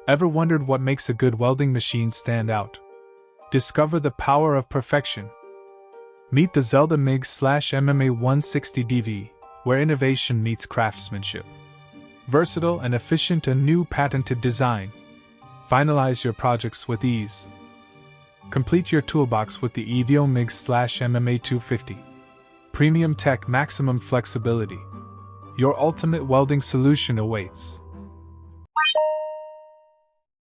Ever wondered what makes a good welding machine stand out? Discover the power of perfection. Meet the ZELDA MIG/MMA-160DV, where innovation meets craftsmanship. Versatile and efficient, a new patented design. Finalize your projects with ease. Complete your toolbox with the EVO MIG/MMA-250. Premium tech, maximum flexibility. Your ultimate welding solution awaits.